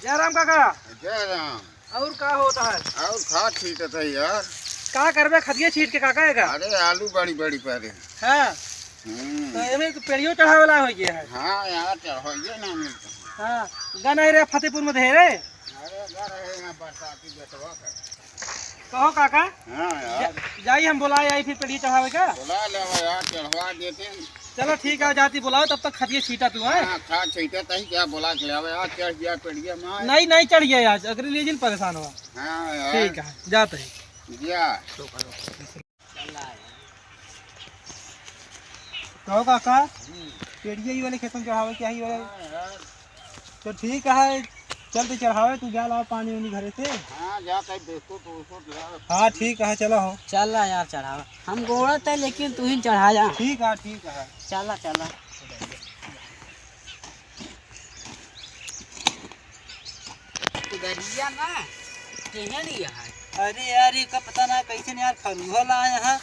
जय राम काका। जय राम। और का होता है? और खाद छींटत है यार। का करबे खदिया छीट के काका है का? अरे आलू बड़ी बड़ी पड़े। हां तो एमे पेड़ियो चढ़ावे वाला हो गया है। हाँ यार चढ़ाइए ना मिलता। हां गनई रे फतेहपुर में धे रे। अरे घर है ना बरसाती बेटवा का। कहो काका। हाँ यार जाई हम बुलाए आई फिर पेड़िया चढ़ावे का। बुला ले यार चढ़वा देते हैं। चलो ठीक है जाती बुलाओ तब तक खदिया छीटा तू है। हाँ खाद छींटत है क्या बुला के लावे यार चढ़ गया पेड़िया में। नहीं नहीं चढ़ गया आज अगर ले जिन परेशान हुआ। हाँ यार ठीक है जाते हैं। जा कहो काका पेड़िया ही वाले खेतों में चढ़ावे क्या ही वाले। तो ठीक है चलते चढ़ावे तू जा ला पानी वानी घरे से। हाँ जा कहीं देखो तो उसको लावे। हाँ ठीक है चलो हो। चल यार चढ़ावा हम गोड़त है लेकिन तू ही चढ़ा जा। ठीक है चला चला उधरिया ना केहे लिया है। अरे यार ये का पता ना कैसे यार खरूहा लाया है।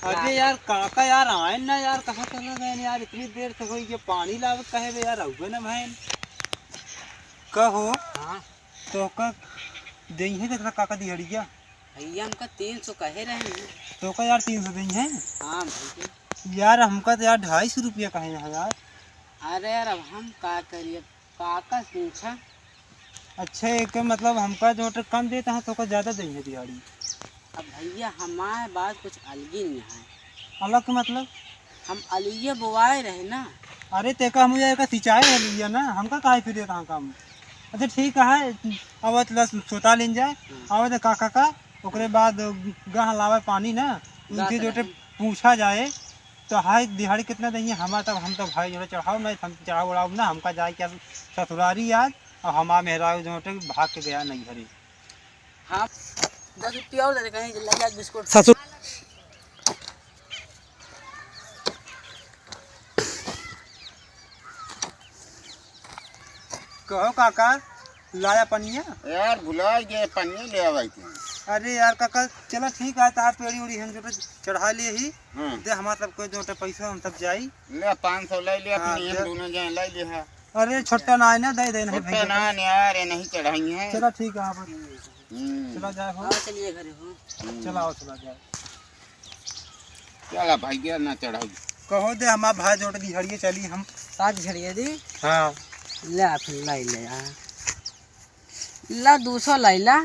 अरे यार काका यार आए ना यार कहाँ चला गए यार इतनी देर से हुई कि पानी लावे कहे बे यार रहुए ना बहन कहो। हाँ तो का दही है कितना काका दिहड़िया। भैया हमका 300 कहे रहे हैं। तो का यार 300 दही है। हाँ भैया यार हमका तो यार 250 रुपया कहे हैं यार। अरे यार अब हम का करिए काका पूछा। अच्छा एक मतलब हमका जो कम देता है तो का ज़्यादा दही है दिहाड़ी। अब भैया हमारे बात कुछ अलग ही नहीं है। अलग का मतलब हम अलगे बुआए रहे ना। अरे तेका मुझे एक सिंचाई है लिया ना हमका काहे फिर देता काम। अच्छा ठीक है अब तो सोता लेन जाए आवे तो काका का ओकरे बाद गह लावे पानी ना उनसे जो पूछा जाए तो हाय दिहाड़ी कितना देंगे हमारा तब हम तो भाई जो चढ़ाओ नहीं हम चढ़ाओ उड़ाओ ना हमका जाए क्या ससुरारी आज और हमारा मेहरा जो भाग के गया नहीं घरे। हाँ 10 रुपया और दे कहीं ले जा बिस्कुट। ससुर कहो काका लाया पनिया। यार भुला गए पन्नी ले आवे थे। अरे यार काका चलो ठीक है तार पेड़ी उड़ी हम जो चढ़ा लिए ही दे हमारा तब कोई जो पैसा हम तब जाई ले 500 ले ले हाँ, अपनी हम दोनों जाए ले ले है। अरे छोटा ना है ना दे देना है छोटा ना यार ये नहीं चढ़ाई है। चलो ठीक है आप चला जाए हो। हाँ चलिए घरे हो। चलाओ चला जाए चला भैया ना चढ़ाई। कहो दे हमारा भाई जोड़ दिहाड़िए चली हम साथ झड़िए दी। हाँ ले फिर लाई ले यार ला 200 लाई ला।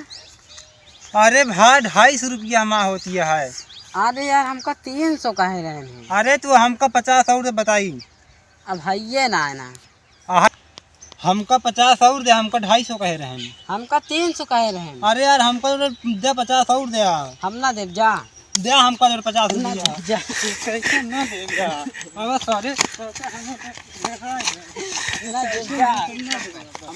अरे भाई 250 रुपया हमारा होती है। अरे यार हमका 300 कहे रहे हैं। अरे तू हमका 50 और बताई। अब भैया ना है ना हमका 50 और दे हमका 250 कहे रहे हैं। हमका 300 कहे रहे हैं। अरे यार हमका दे 50 और दे हम ना देव जा दे हमका जो 50 ना रुपया देव जा कैसे ना देगा। अब सॉरी ना देव जा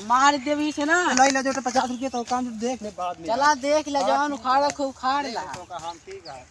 मार देवी से ना लाई ला जो 50 रुपया तो काम देख ले बाद में। चला देख ले जवान उखाड़ खूब खाड़ ला। हम ठीक है।